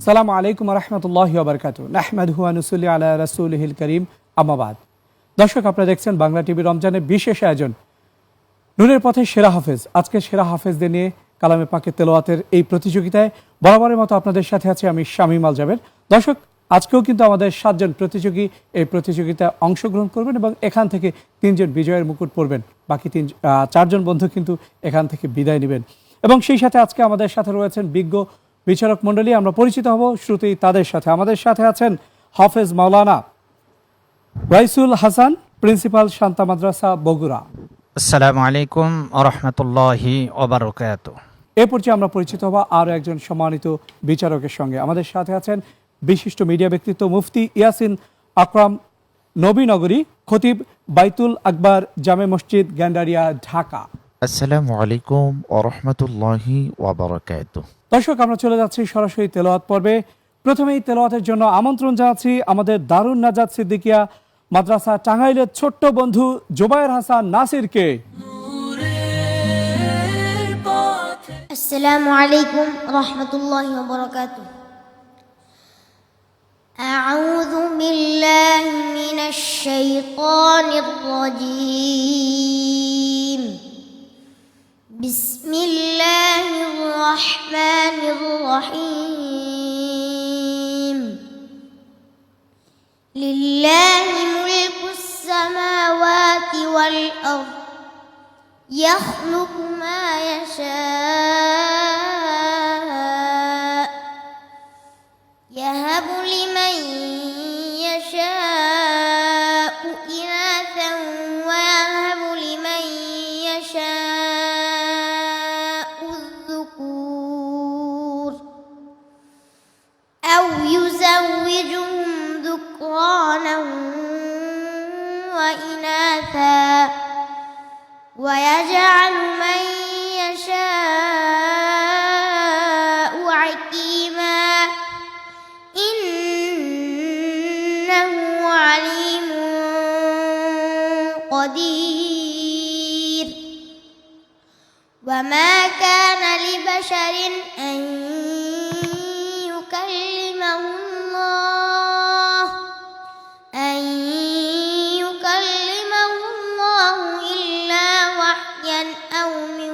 সালামু আলাইকুম রহমতুল্লাহি ওয়া বারাকাতুহু নাহমাদুহু ওয়া নুসাল্লি আলা রাসূলিহিল কারীম আম্মা বাদ। দর্শক, আপনারা দেখছেন বাংলা টিভি রমজানের বিশেষ আয়োজন নূরের পথে সেরা হাফেজ। আজকে সেরা হাফেজদের নিয়ে কালামে পাকে তেলাওয়াতের এই প্রতিযোগিতায় বরাবরের মতো আপনাদের সাথে আছি আমি শামীম আল জাবের। দর্শক, আজকেও কিন্তু আমাদের 7 জন প্রতিযোগী এই প্রতিযোগিতায় অংশগ্রহণ করবেন এবং এখান থেকে 3 জন বিজয়ের মুকুট পরবেন। বাকি 4 জন বন্ধু কিন্তু এখান থেকে বিদায় নেবেন এবং সেই সাথে আজকে আমাদের সাথে রয়েছেন বিজ্ঞ বিচারক মণ্ডলী। আমরা পরিচিত হব শুরুতেই তাদের সাথে। আমাদের সাথে আছেন হাফেজ মাওলানা রাইসুল হাসান, প্রিন্সিপাল শান্তা মাদ্রাসা বগুড়া। আসসালামু আলাইকুম ওয়া রাহমাতুল্লাহি ওয়া বারাকাতুহু। এ পর্যায়ে আমরা পরিচিত হব আরও একজন সম্মানিত বিচারকের সঙ্গে। আমাদের সাথে আছেন বিশিষ্ট মিডিয়া ব্যক্তিত্ব মুফতি ইয়াসিন আকরাম, নবীনগরী, খতিব, বাইতুল আকবার জামে মসজিদ, গ্যান্ডারিয়া, ঢাকা। আসসালামু আলাইকুম ওয়া রাহমাতুল্লাহি ওয়া বারাকাতুহু। দর্শক, আমরা চলে যাচ্ছি সরাসরি তেলাওয়াত পর্বে। প্রথমেই তেলাওয়াতের জন্য আমন্ত্রণ জানাচ্ছি আমাদের দারুন নাজাত সিদ্দিকিয়া মাদ্রাসা টাঙ্গাইলের ছোট্ট বন্ধু জুবায়ের হাসান নাসিরকে। السلام عليكم ورحمة الله وبركاته. أعوذ بالله من الشيطان الرجيم. بسم الله الرحمن الرحيم. لله ملك السماوات والأرض يخلق ما يشاء يهب لمن يشاء إناثا ويهب لمن يشاء الذكور أو يزوجهم ذكرانا وإناثا ويجعل من يشاء عقيما إنه عليم قدير. وما كان لبشر أن يكلمه الله إلا وحيا أو من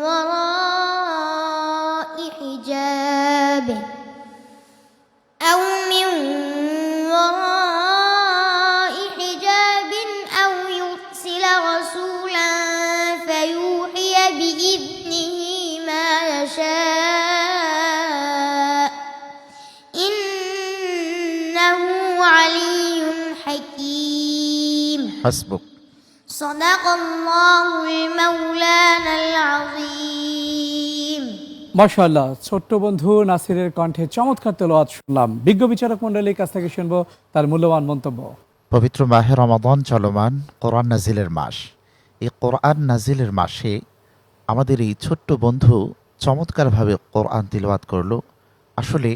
وراء حجاب أو يرسل رسولا فيوحي بإذنه ما يشاء إنه علي حكيم. حسبك. صدق الله المولانا العظيم. মাশাআল্লাহ, ছোট্ট বন্ধু নাসিরের কণ্ঠে চমৎকার তেলাওয়াত শুনলাম। বিজ্ঞ বিচারক মণ্ডলীর কাছ থেকে শুনবো তার মূল্যবান মন্তব্য। পবিত্র মাহে রমাদান চলমান, কোরআন নাজিলের মাস। এই কোরআন নাজিলের মাসে আমাদের এই ছোট্ট বন্ধু চমৎকারভাবে কোরআন তিলাওয়াত করলো। আসলে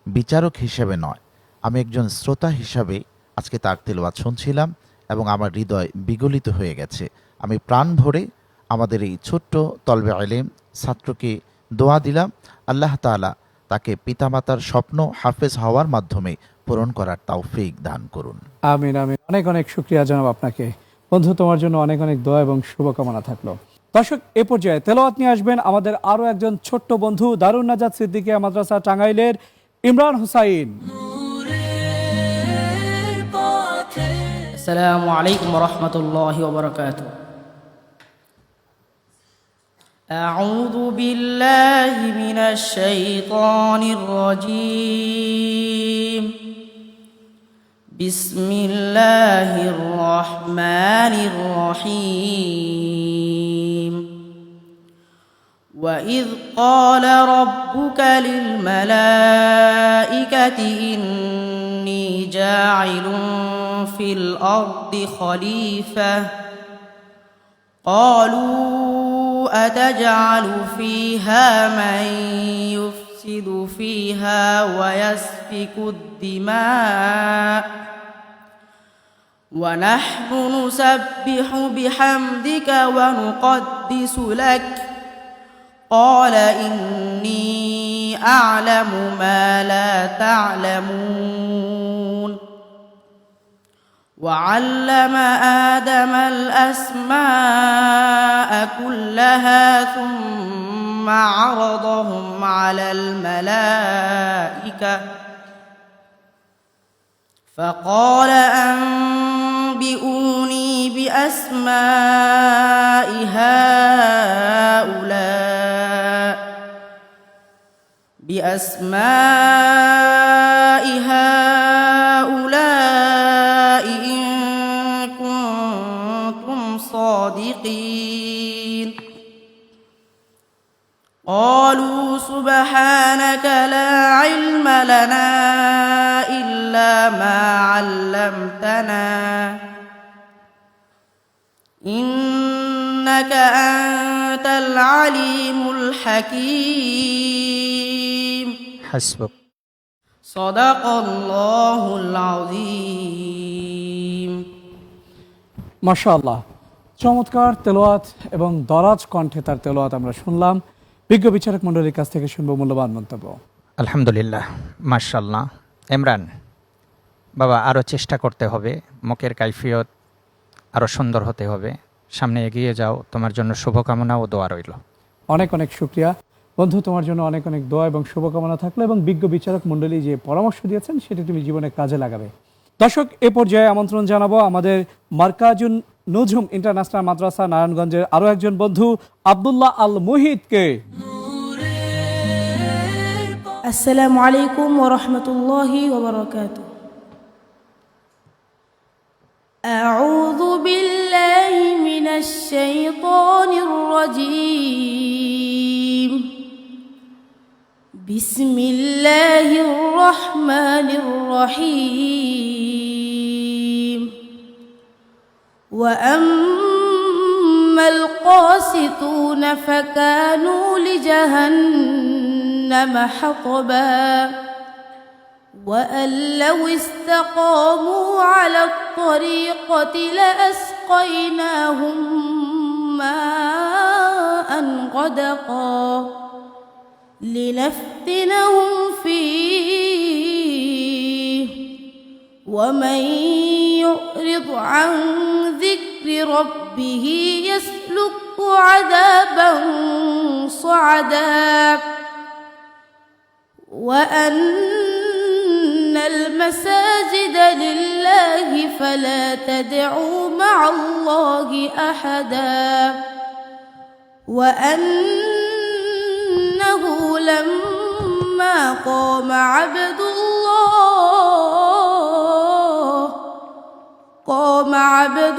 বিচারক হিসেবে নয়, আমি একজন শ্রোতা হিসাবে আজকে তার তিলাওয়াত শুনছিলাম এবং আমার হৃদয় বিগলিত হয়ে গেছে। আমি প্রাণ ভরে আমাদের এই ছোট্ট তলবে ইলম ছাত্রকে দোয়া দিলাম, আল্লাহ তাআলা তাকে পিতামাতার স্বপ্ন হাফেজ হওয়ার মাধ্যমে পূরণ করার তৌফিক দান করুন। আমিন আমিন। অনেক অনেক শুকরিয়া জানাব আপনাকে বন্ধু, তোমার জন্য অনেক অনেক দোয়া এবং শুভকামনা থাকলো। দর্শক, এ পর্যায়ে তেলাওয়াত নিয়ে আসবেন আমাদের আরো একজন ছোট্ট বন্ধু দারুন নাজাত সিদ্দিকিয়া মাদ্রাসা টাঙ্গাইলের ইমরান হুসাইন। السلام عليكم ورحمة الله وبركاته. أعوذ بالله من الشيطان الرجيم. بسم الله الرحمن الرحيم. وإذ قال ربك للملائكة إني جاعل في الأرض خليفة قالوا أتجعل فيها من يفسد فيها ويسفك الدماء ونحن نسبح بحمدك ونقدس لك قال إني أعلم ما لا تعلمون وعلم آدم الأسماء كلها ثم عرضهم على الملائكة فقال أنبئوني بأسماء هؤلاء إن كنتم صادقين قالوا سبحانك لا علم لنا إلا ما علمتنا إنك أنت العليم الحكيم حسبك صدق الله العظيم মাশাআল্লাহ, চমৎকার তেলাওয়াত এবং দরাজ কণ্ঠে তার তেলাওয়াত আমরা শুনলাম। বিজ্ঞ বিচারক মণ্ডলীর কাছ থেকে শুনবো মূল্যবান মন্তব্য। আলহামদুলিল্লাহ, মাশাআল্লাহ। ইমরান বাবা, আরও চেষ্টা করতে হবে, মুখের কাইফিয়ত আরও সুন্দর হতে হবে। সামনে এগিয়ে যাও, তোমার জন্য শুভকামনা ও দোয়া রইল। অনেক অনেক শুকরিয়া বন্ধু, তোমার জন্য অনেক অনেক দোয়া এবং শুভকামনা থাকলো, এবং বিজ্ঞ বিচারক মণ্ডলী যে পরামর্শ দিয়েছেন সেটি তুমি জীবনে কাজে লাগাবে। দর্শক, এ পর্যায়ে আমন্ত্রণ জানাবো আমাদের মার্কাজুন নুজুম ইন্টারন্যাশনাল মাদ্রাসা নারায়ণগঞ্জের আরও একজন বন্ধু আব্দুল্লাহ আল মুহিতকে। السلام عليكم ورحمة الله وبركاته. أعوذ بالله من الشيطان الرجيم. بسم الله الرحمن الرحيم. وأما القاسطون فكانوا لجهنم حطبا وأن لو استقاموا على الطريقة لأسقيناهم ماء غدقا لنفتنهم فيه ومن يعرض عن ذكر ربه يسلكه عذابا صعدا وأن المساجد لله فلا تدعوا مع الله أحدا وأنه لما قام عبد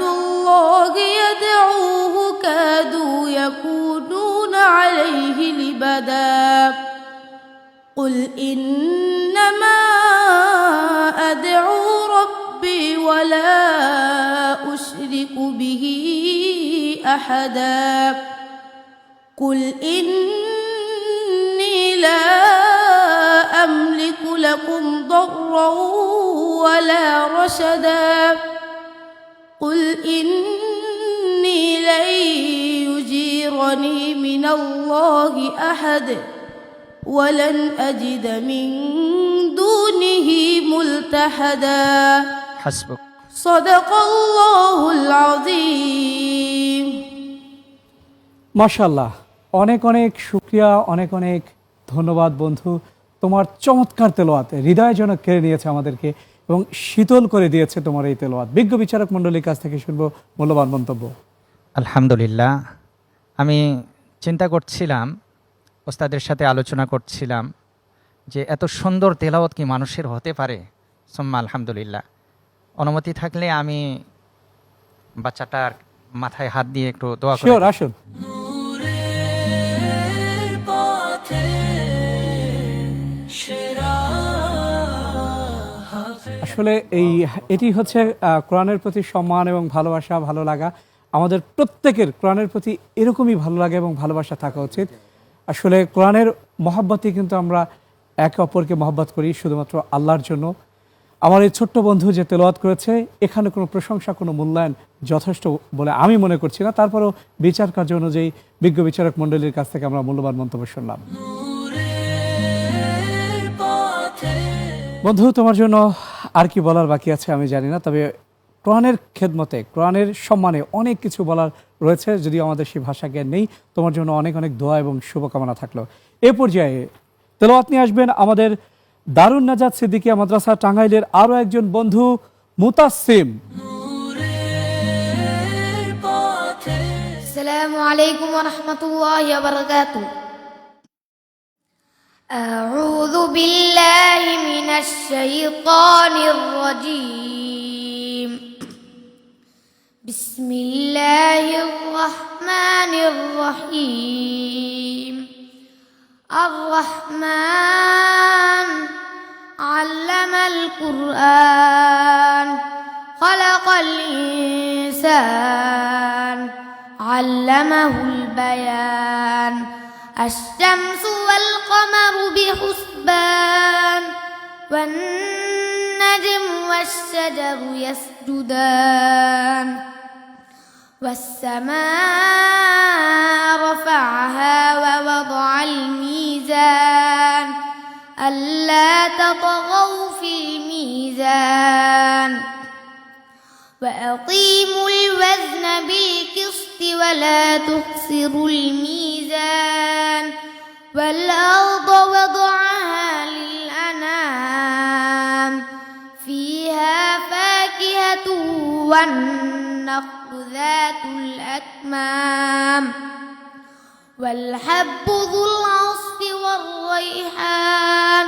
الله يدعوه كادوا يكونون عليه لبدا قل إنما أدعو ربي ولا أشرك به أحدا قل إني لا أملك لكم ضرا ولا رشدا قل إني لن يجيرني من الله أحد ولن أجد من دونه ملتحدا حسبك صدق الله العظيم. মাশাআল্লাহ, অনেক অনেক শুকরিয়া, অনেক অনেক ধন্যবাদ বন্ধু। তোমার চমৎকার তেলাওয়াত হৃদয় যেন কেড়ে নিয়েছে আমাদেরকে এবং শীতল করে দিয়েছে তোমার এই তেলাওয়াত। বিজ্ঞ বিচারক মণ্ডলীর কাছ থেকে শুনবো মূল্যবান মন্তব্য। আলহামদুলিল্লাহ, আমি চিন্তা করছিলাম, ওস্তাদের সাথে আলোচনা করছিলাম যে এত সুন্দর তেলাওয়াত কি মানুষের হতে পারে। সুম্মা আলহামদুলিল্লাহ। অনুমতি থাকলে আমি বাচ্চাটার মাথায় হাত দিয়ে একটু দোয়া করি। শিওর, আসুন। আসলে এটি হচ্ছে কোরআনের প্রতি সম্মান এবং ভালোবাসা, ভালো লাগা। আমাদের প্রত্যেকের কোরআনের প্রতি এরকমই ভালো লাগা এবং ভালোবাসা থাকা উচিত। আসলে কোরআনের মহব্বতই কিন্তু আমরা একে অপরকে মহব্বত করি শুধুমাত্র আল্লাহর জন্য। আমার এই ছোট্ট বন্ধু যে তেলাওয়াত করেছে, এখানে কোনো প্রশংসা, কোনো মূল্যায়ন যথেষ্ট বলে আমি মনে করছি না। তারপরেও বিচার কার্য অনুযায়ী বিজ্ঞ বিচারক মণ্ডলীর কাছ থেকে আমরা মূল্যবান মন্তব্য শুনলাম। বন্ধু, তোমার জন্য আর কি বলার বাকি আছে আমি জানি না, তবে কোরআনের খেদমতে, কোরআনের সম্মানে অনেক কিছু বলার রয়েছে, যদিও আমাদের সেই ভাষা জ্ঞান নেই। তোমার জন্য অনেক অনেক দোয়া এবং শুভকামনা থাকলো। এ পর্যায়ে তেলাওয়াত নিয়ে আসবেন আমাদের দারুন নাজাত সিদ্দিকিয়া মাদ্রাসা টাঙ্গাইলের আরো একজন বন্ধু মুতাসসিম। السلام عليكم ورحمة الله وبركاته. أعوذ بالله من الشيطان الرجيم. بسم الله الرحمن الرحيم. الرحمن علم القرآن خلق الإنسان علمه البيان. الشمس والقمر بحسبان والنجم والشجر يسجدان. والسماء رفعها ووضع الميزان ألا تطغوا في الميزان وأقيموا الوزن بالقسط ولا تخسروا الميزان. والأرض وضعها للأنام فيها فاكهة والنخل ذات الأكمام والحب ذو العصف والريحان.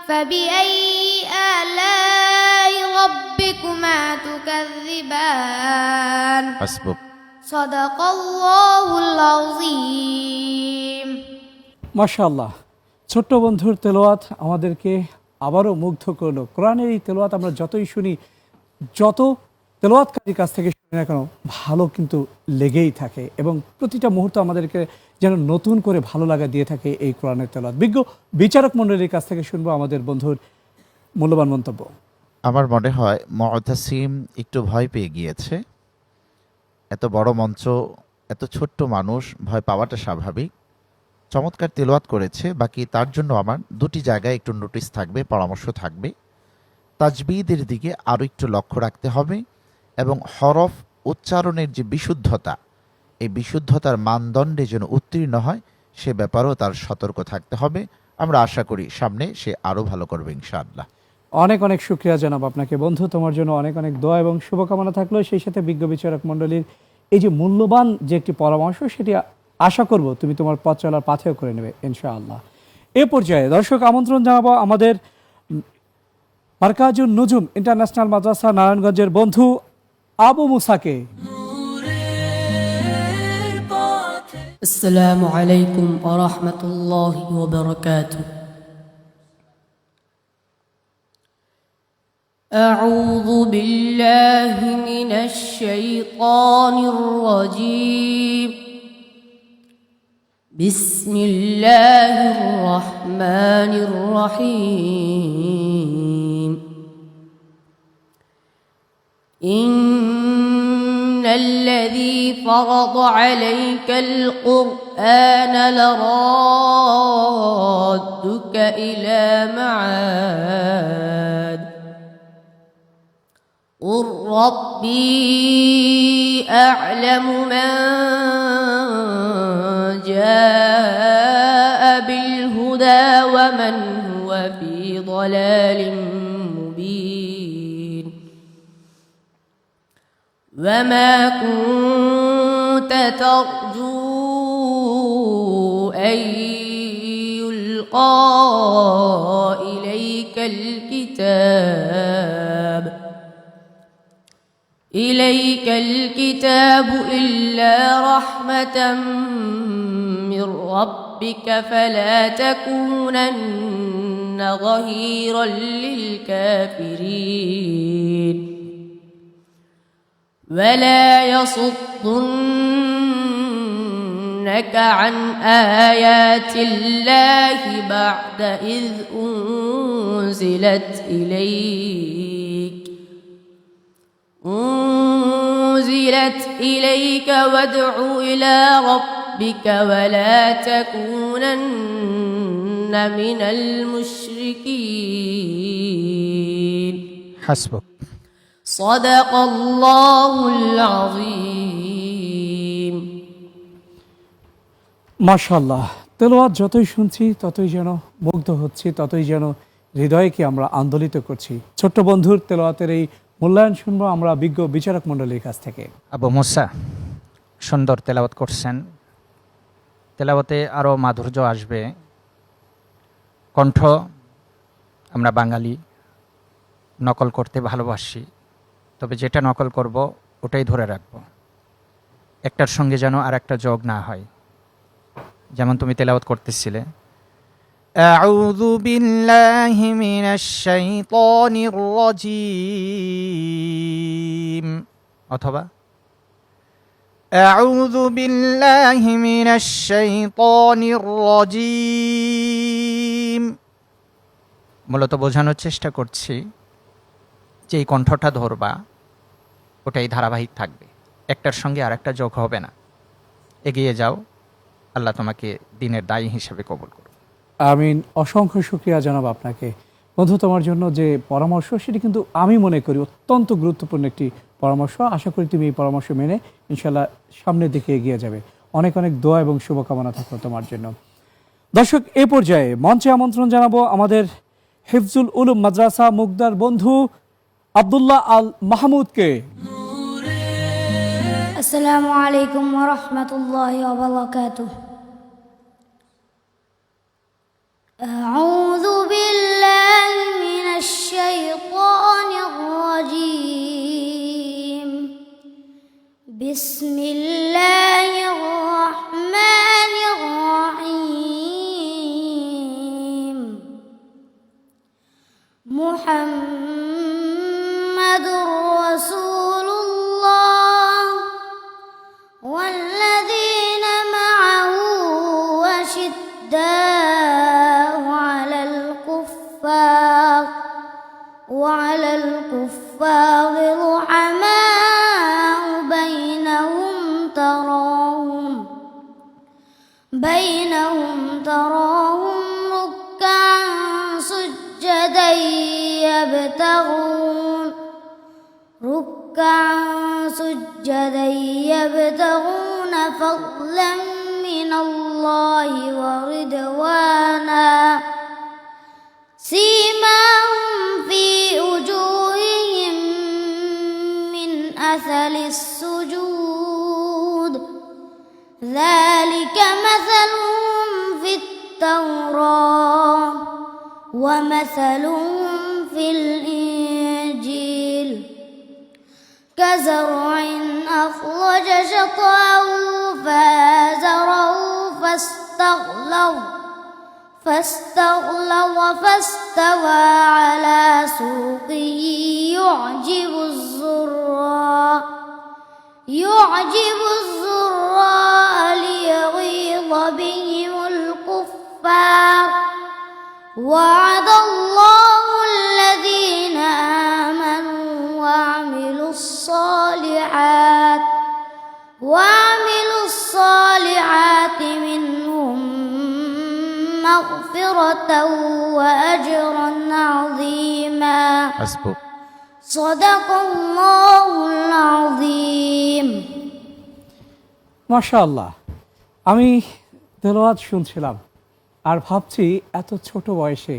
فبأي آلاء ربكما تكذبان. হাসবুক। صدق الله العظيم. মাশাআল্লাহ, ছোট্ট বন্ধুর তেলাওয়াত আমাদেরকে আবারও মুগ্ধ করলো। কোরআনের এই তেলাওয়াত আমরা যতই শুনি, যত তেলাওয়াতকারীর কাছ থেকে শুনি না কেন, ভালো কিন্তু লেগেই থাকে এবং প্রতিটা মুহূর্ত আমাদেরকে যেন নতুন করে ভালো লাগা দিয়ে থাকে এই কোরআনের তেলাওয়াত। বিজ্ঞ বিচারক মণ্ডলীর কাছ থেকে শুনবো আমাদের বন্ধুর মূল্যবান মন্তব্য। আমার মনে হয় মুতাসিম একটু ভয় পেয়ে গিয়েছে। এত বড় মঞ্চ, এত ছোট্ট মানুষ, ভয় পাওয়াটা স্বাভাবিক। চমৎকার তেলাওয়াত করেছে। বাকি তার জন্য আমার দুটি জায়গায় একটু নোটিশ থাকবে, পরামর্শ থাকবে। তাজবিদের দিকে আরও একটু লক্ষ্য রাখতে হবে এবং হরফ উচ্চারণের যে বিশুদ্ধতা, এই বিশুদ্ধতার মানদণ্ডে যেন উত্তীর্ণ হয় সে ব্যাপারেও তার সতর্ক থাকতে হবে। আমরা আশা করি সামনে সে আরও ভালো করবে ইনশাআল্লাহ। অনেক অনেক শুকরিয়া জানাব আপনাকে বন্ধু, তোমার জন্য অনেক অনেক দোয়া এবং শুভকামনা থাকলো। সেই সাথে বিজ্ঞ বিচারক মণ্ডলীর এই যে মূল্যবান যে একটি পরামর্শ, সেটি আশা করব তুমি তোমার পথ চলার পাথেও করে নেবে ইনশাআল্লাহ। এ পর্যায়ে দর্শক আমন্ত্রণ জানাবো আমাদের মারকাজুন নুজুম ইন্টারন্যাশনাল মাদ্রাসা নারায়ণগঞ্জের বন্ধু আবু মুসাকে। السلام عليكم ورحمة الله وبركاته. أعوذ بالله من الشيطان الرجيم. بسم الله الرحمن الرحيم. إن الذي فرض عليك القرآن لرادك إلى معاد قل ربي أعلم من جاء بالهدى ومن هو في ضلال مبين. وما كنت ترجو أن يلقى إليك الكتاب إلا رحمة من ربك فلا تكونن ظهيرا للكافرين. ولا يصدنك عن آيات الله بعد إذ أنزلت إليك وادع إلى ربك ولا تكونن من المشركين. হাসবুক। صدق الله العظيم. মাশাআল্লাহ, তেলাওয়াত যতই শুনছি ততই যেন মুগ্ধ হচ্ছি, ততই যেন হৃদয়কে আমরা আন্দোলিত করছি। ছোট্ট বন্ধুর তেলাওয়াতের এই মূল্যায়ন শুনবো আমরা বিজ্ঞ বিচারক মণ্ডলীর কাছ থেকে। আবু মুসা সুন্দর তেলাওয়াত করছেন। তেলাওয়াতে আরও মাধুর্য আসবে। কণ্ঠ আমরা বাঙালি নকল করতে ভালোবাসি, তবে যেটা নকল করব ওটাই ধরে রাখব, একটার সঙ্গে যেন আর একটা যোগ না হয়। যেমন তুমি তেলাওয়াত করতেছিলে, আউযু বিল্লাহি মিনাশ শাইতানির রাজীম, অথবা আউযু বিল্লাহি মিনাশ শাইতানির রাজীম। মূলত বোঝানোর চেষ্টা করছি যে এই কণ্ঠটা ধরবা, ওটাই ধারাবাহিক থাকবে, একটার সঙ্গে আর একটা যোগ হবে না। এগিয়ে যাও, আল্লাহ তোমাকে দিনের দায়ী হিসেবে কবুল করুন। আমিন। অসংখ্য শুকরিয়া জানাব আপনাকে বন্ধু। তোমার জন্য যে পরামর্শ সেটি কিন্তু আমি মনে করি অত্যন্ত গুরুত্বপূর্ণ একটি পরামর্শ। আশা করি তুমি এই পরামর্শ মেনে ইনশাল্লাহ সামনের দিকে এগিয়ে যাবে। অনেক অনেক দোয়া এবং শুভকামনা থাকলো তোমার জন্য। দর্শক, এ পর্যায়ে মঞ্চে আমন্ত্রণ জানাবো আমাদের হিফজুল উলুম মাদ্রাসা মুগদার বন্ধু আব্দুল্লাহ আল মাহমুদকে। আসসালামু আলাইকুম ওয়া রাহমাতুল্লাহি ওয়া বারাকাতুহু। أعوذ بالله من الشيطان الرجيم. بسم الله الرحمن الرحيم. محمد رسول الله والذين معه أشداء وعلى الكفار رحماء بينهم تراهم ركعا سجدا يبتغون فضلا من الله ورضوانا سيماهم في وجوههم من أثر السجود ذلك مثلهم في التوراة ومثلهم في الإنجيل كزرع أخرج شطأه فآزره فاستغلظ فاستوى على سوقه يعجب الزراء ليغيظ بهم الكفار وعد الله الذين آمنوا وعملوا الصالحات منهم مغفرة وأجرا عظيما. হাসবুক। صدق الله العظيم. মাশাআল্লাহ, আমি তেলাওয়াত শুনছিলাম আর ভাবছি এত ছোট বয়সে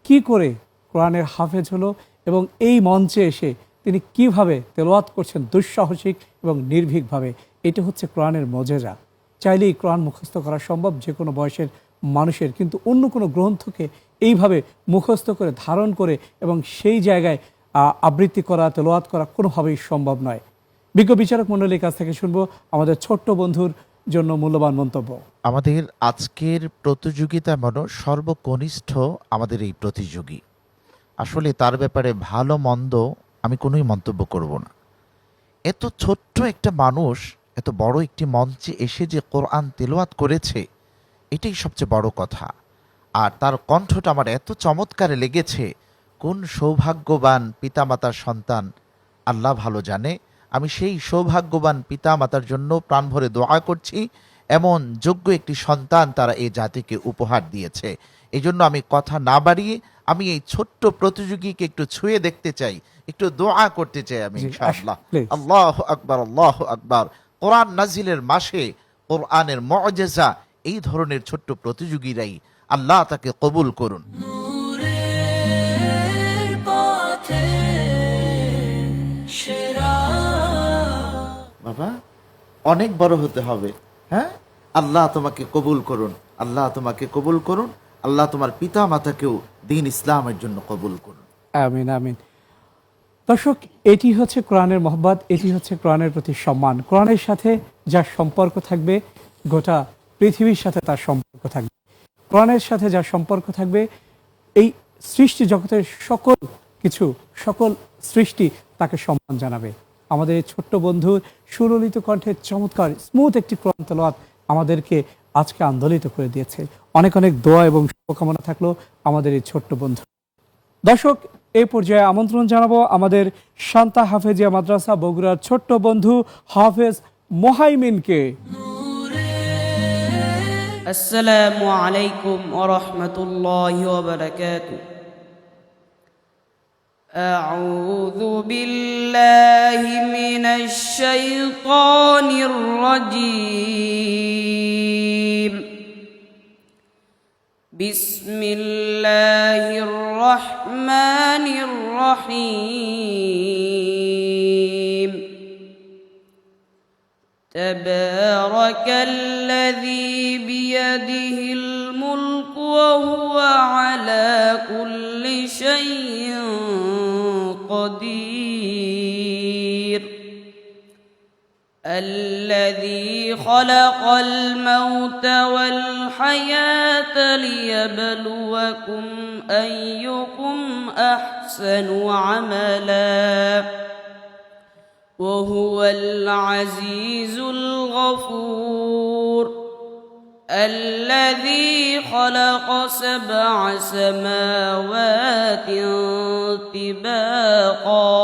কি করে কোরআনের হাফেজ হলো এবং এই মঞ্চে এসে তিনি কিভাবে তেলাওয়াত করছেন দুঃসাহসিক এবং নির্ভীকভাবে। এটা হচ্ছে কোরআনের মজেজা। চাইলেই কোরআন মুখস্থ করা সম্ভব যে কোনো বয়সের মানুষের, কিন্তু অন্য কোনো গ্রন্থকে এইভাবে মুখস্থ করে ধারণ করে এবং সেই জায়গায় আবৃত্তি করা, তেলাওয়াত করা কোনোভাবেই সম্ভব নয়। বিজ্ঞ বিচারক মণ্ডলীর কাছ থেকে শুনবো আমাদের ছোট্ট বন্ধুর জন্য মূল্যবান মন্তব্য। আমাদের আজকের প্রতিযোগিতা মনে সর্বকনিষ্ঠ আমাদের এই প্রতিযোগী। আসলে তার ব্যাপারে ভালো মন্দ আমি কোনোই মন্তব্য করব না। এত ছোট্ট একটা মানুষ এত বড় একটি মঞ্চে এসে যে কোরআন তেলাওয়াত করেছে, এটাই সবচেয়ে বড় কথা। আর তার কণ্ঠটা আমার এত চমৎকারে লেগেছে। কোন সৌভাগ্যবান পিতামাতার সন্তান আল্লাহ ভালো জানে। আমি সেই সৌভাগ্যবান পিতামাতার জন্য প্রাণ ভরে দোয়া করছি এমন যোগ্য একটি সন্তান তারা এই জাতিকে উপহার দিয়েছে। এই জন্য আমি কথা না বাড়িয়ে আমি এই ছোট্ট প্রতিযোগীকে একটু ছুঁয়ে দেখতে চাই, একটু দোয়া করতে চাই আমি জি, ইনশাআল্লাহ। please. আল্লাহু আকবার, আল্লাহু আকবার। কোরআন নাজিলের মাসে কোরআনের মুআজিজা এই ধরনের ছোট্ট প্রতিযোগীরাই, আল্লাহ তাকে কবুল করুন। বাবা, অনেক বড় হতে হবে, হ্যাঁ? আল্লাহ তোমাকে কবুল করুন, আল্লাহ তোমাকে কবুল করুন, আল্লাহ তোমার পিতা মাতাকেও দ্বীন ইসলামের জন্য কবুল করুন। আমিন আমিন। দর্শক, এটি হচ্ছে কোরআনের মহব্বত, এটি হচ্ছে কোরআনের প্রতি সম্মান। কোরআনের সাথে যার সম্পর্ক থাকবে, গোটা পৃথিবীর সাথে তার সম্পর্ক থাকবে। কোরআনের সাথে যার সম্পর্ক থাকবে, এই সৃষ্টি জগতের সকল কিছু, সকল সৃষ্টি তাকে সম্মান জানাবে। আমাদের এই ছোট্ট বন্ধুর সুললিত কণ্ঠের চমৎকার স্মুথ একটি কোরআন তেলাওয়াত আমাদেরকে আজকে আন্দোলিত করে দিয়েছে। অনেক অনেক দোয়া এবং শুভকামনা থাকলো আমাদের এই ছোট্ট বন্ধু। দর্শক, এই পর্যায়ে আমন্ত্রণ জানাবো আমাদের শান্তা হাফেজিয়া মাদ্রাসা বগুড়ার ছোট্ট বন্ধু হাফেজ মোহাইমিনকে। আসসালামু আলাইকুম ওয়া রাহমাতুল্লাহি ওয়া বারাকাতুহু। আউযু বিল্লাহি মিনাশ শাইতানির রাজীম। বিসমিল্লাহির রহমানির রহিম। تبارك الذي بيده الملك وهو على كل شيء قدير. الذي خلق الموت والحياة ليبلوكم أيكم أحسن عملا وهو العزيز الغفور. الذي خلق 7 سماوات طباقا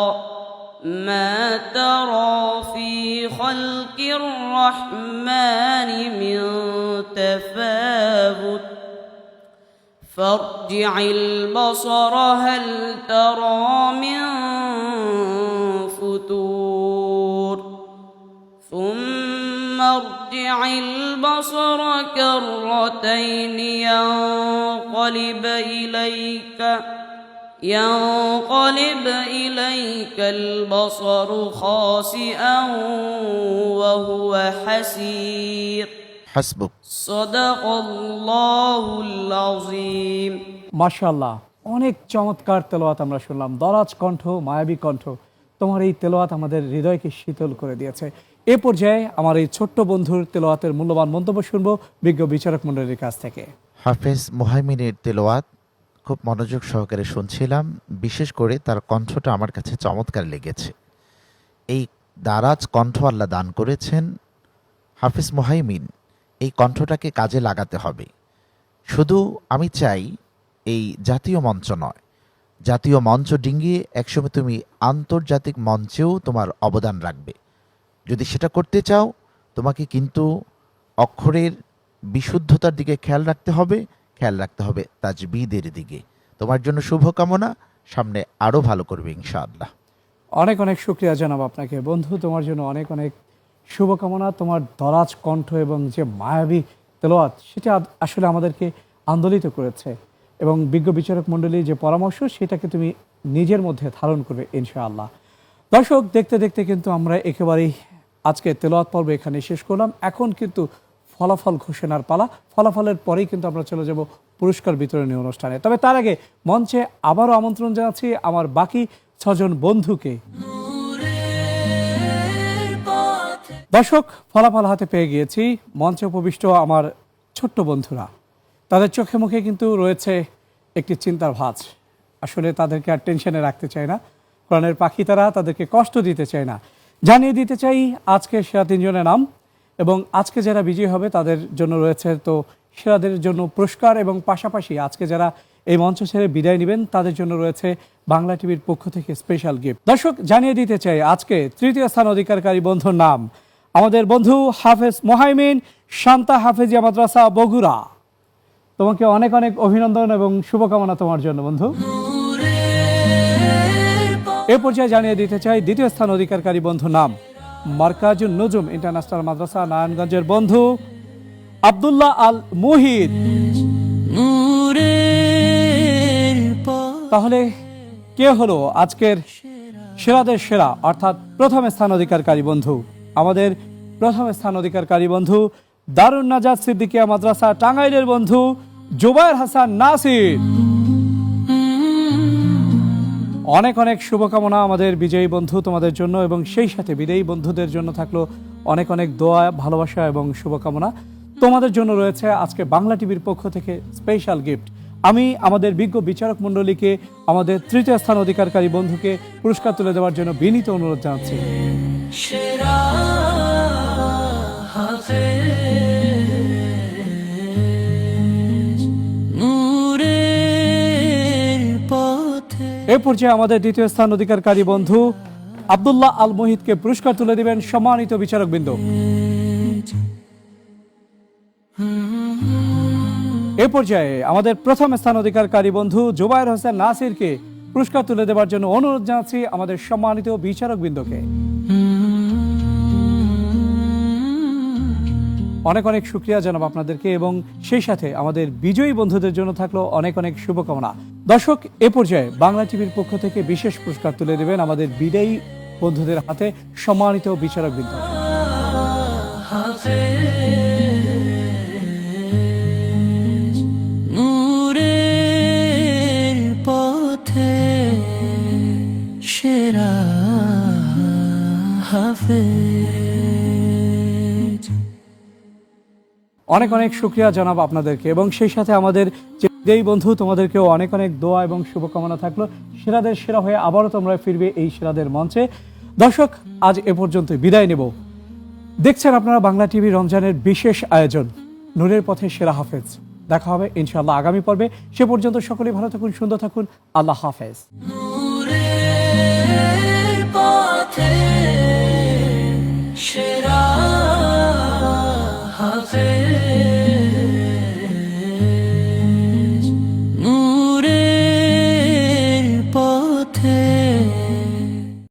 ما ترى في خلق الرحمن من تفاوت فارجع البصر هل ترى من فتور ثم ارجع البصر كرتين ينقلب إليك البصر خاسئا وهو حسير. হাসবুক। صدق الله العظيم. মাশাআল্লাহ, অনেক চমৎকার তেলাওয়াত আমরা শুনলাম। দরাজ কণ্ঠ, মায়াবী কণ্ঠ, তোমার এই তেলাওয়াত আমাদের হৃদয়কে শীতল করে দিয়েছে। এ পর্যায়ে আমার এই ছোট্ট বন্ধুর তেলাওয়াতের মূল্যবান মন্তব্য শুনবো বিজ্ঞ বিচারক মণ্ডলীর কাছ থেকে। হাফেজ মোহাইমিনের তেলাওয়াত খুব মনোযোগ সহকারে শুনছিলাম। বিশেষ করে তার কণ্ঠটা আমার কাছে চমৎকার লেগেছে। এই দারাজ কণ্ঠ আল্লাহ দান করেছেন হাফেজ মোহাইমিন, এই কণ্ঠটাকে কাজে লাগাতে হবে। শুধু আমি চাই এই জাতীয় মঞ্চ নয়, জাতীয় মঞ্চ ডিঙ্গিয়ে একসময় তুমি আন্তর্জাতিক মঞ্চেও তোমার অবদান রাখবে। যদি সেটা করতে চাও, তোমাকে কিন্তু অক্ষরের বিশুদ্ধতার দিকে খেয়াল রাখতে হবে, খেয়াল রাখতে হবে তাজবিদের দিকে। তোমার জন্য শুভকামনা, সামনে আরও ভালো করবে ইনশাআল্লাহ। অনেক অনেক শুকরিয়া জানাবো আপনাকে বন্ধু, তোমার জন্য অনেক অনেক শুভকামনা। তোমার দরাজ কণ্ঠ এবং যে মায়াবী তেলাওয়াত, সেটা আসলে আমাদেরকে আন্দোলিত করেছে এবং বিজ্ঞ বিচারক মণ্ডলীর যে পরামর্শ, সেটাকে তুমি নিজের মধ্যে ধারণ করবে ইনশাআল্লাহ। দর্শক, দেখতে দেখতে কিন্তু আমরা একেবারেই আজকে তেলাওয়াত পর্ব এখানে শেষ করলাম। এখন কিন্তু ফলাফল ঘোষণার পালা। ফলাফলের পরেই কিন্তু আমরা চলে যাব পুরস্কার বিতরণী অনুষ্ঠানে। তবে তার আগে মঞ্চে আবারও আমন্ত্রণ জানাচ্ছি আমার বাকি 6 জন বন্ধুকে। দর্শক, ফলাফল হাতে পেয়ে গিয়েছি। মঞ্চে উপবিষ্ট আমার ছোট্ট বন্ধুরা, তাদের চোখে মুখে কিন্তু রয়েছে একটি চিন্তার ভাঁজ। আসলে তাদেরকে আর টেনশনে রাখতে চায় না, কোরআনের পাখি তারা, তাদেরকে কষ্ট দিতে চায় না। জানিয়ে দিতে চাই আজকে সেরা 3 জনের নাম, এবং আজকে যারা বিজয়ী হবে তাদের জন্য রয়েছে তো সেরাদের জন্য পুরস্কার, এবং পাশাপাশি আজকে যারা এই মঞ্চ ছেড়ে বিদায় নেবেন তাদের জন্য রয়েছে বাংলা টিভির পক্ষ থেকে স্পেশাল গিফট। দর্শক, জানিয়ে দিতে চাই আজকে 3য় স্থান অধিকারকারী বন্ধুর নাম আমাদের বন্ধু হাফেজ মোহাইমিন, শান্তা হাফেজিয়া মাদ্রাসা বগুড়া। তোমাকে অনেক অনেক অভিনন্দন এবং শুভকামনা তোমার জন্য বন্ধু। এ পর্যায়ে জানিয়ে দিতে চাই দ্বিতীয় স্থান অধিকারকারী বন্ধু নাম মার্কাজুন নজুম ইন্টারন্যাশনাল মাদ্রাসা নারায়ণগঞ্জের বন্ধু আব্দুল্লাহ আল মুহিত। তাহলে কে হলো আজকের সেরাদের সেরা, অর্থাৎ প্রথম স্থান অধিকারকারী বন্ধু? আমাদের প্রথম স্থান অধিকারকারী বন্ধু দারুন নাজাত সিদ্দিকিয়া মাদ্রাসা টাঙ্গাইলের বন্ধু জুবায়ের হাসান নাসির। অনেক অনেক শুভকামনা আমাদের বিজয়ী বন্ধু তোমাদের জন্য, এবং সেই সাথে বিজয়ী বন্ধুদের জন্য থাকলো অনেক অনেক দোয়া, ভালোবাসা এবং শুভকামনা। তোমাদের জন্য রয়েছে আজকে বাংলা টিভির পক্ষ থেকে স্পেশাল গিফট। আমি আমাদের বিজ্ঞ বিচারক মণ্ডলীকে আমাদের তৃতীয় স্থান অধিকারকারী বন্ধুকে পুরস্কার তুলে দেওয়ার জন্য বিনীত অনুরোধ জানাচ্ছি। এ পর্যায়ে আমাদের দ্বিতীয় স্থান অধিকারকারী বন্ধু আব্দুল্লাহ আল মুহিতকে পুরস্কার তুলে দিবেন সম্মানিত বিচারকবৃন্দ। এ পর্যায়ে আমাদের প্রথম স্থান অধিকারকারী বন্ধু জুবায়ের হোসেন নাসিরকে পুরস্কার তুলে দেওয়ার জন্য অনুরোধ জানাচ্ছি আমাদের সম্মানিত বিচারকবৃন্দকে। অনেক অনেক শুকরিয়া জানাব আপনাদেরকে, এবং সেই সাথে আমাদের বিজয়ী বন্ধুদের জন্য থাকলো অনেক অনেক শুভকামনা। দর্শক, এ পর্যায়ে বাংলা টিভির পক্ষ থেকে বিশেষ পুরস্কার তুলে দেবেন আমাদের বিজয়ী বন্ধুদের হাতে সম্মানিত বিচারকবৃন্দ। সেরা হাফেজ। অনেক অনেক শুকরিয়া জানাব আপনাদেরকে, এবং সেই সাথে আমাদের যে বন্ধু তোমাদেরকেও অনেক অনেক দোয়া এবং শুভকামনা থাকলো। সেরাদের সেরা হয়ে আবারও তোমরা ফিরবে এই সেরাদের মঞ্চে। দর্শক, আজ এ পর্যন্তই বিদায় নেব। দেখছেন আপনারা বাংলা টিভি রমজানের বিশেষ আয়োজন নূরের পথে সেরা হাফেজ। দেখা হবে ইনশাআল্লাহ আগামী পর্বে। সে পর্যন্ত সকলেই ভালো থাকুন, সুন্দর থাকুন। আল্লাহ হাফেজ।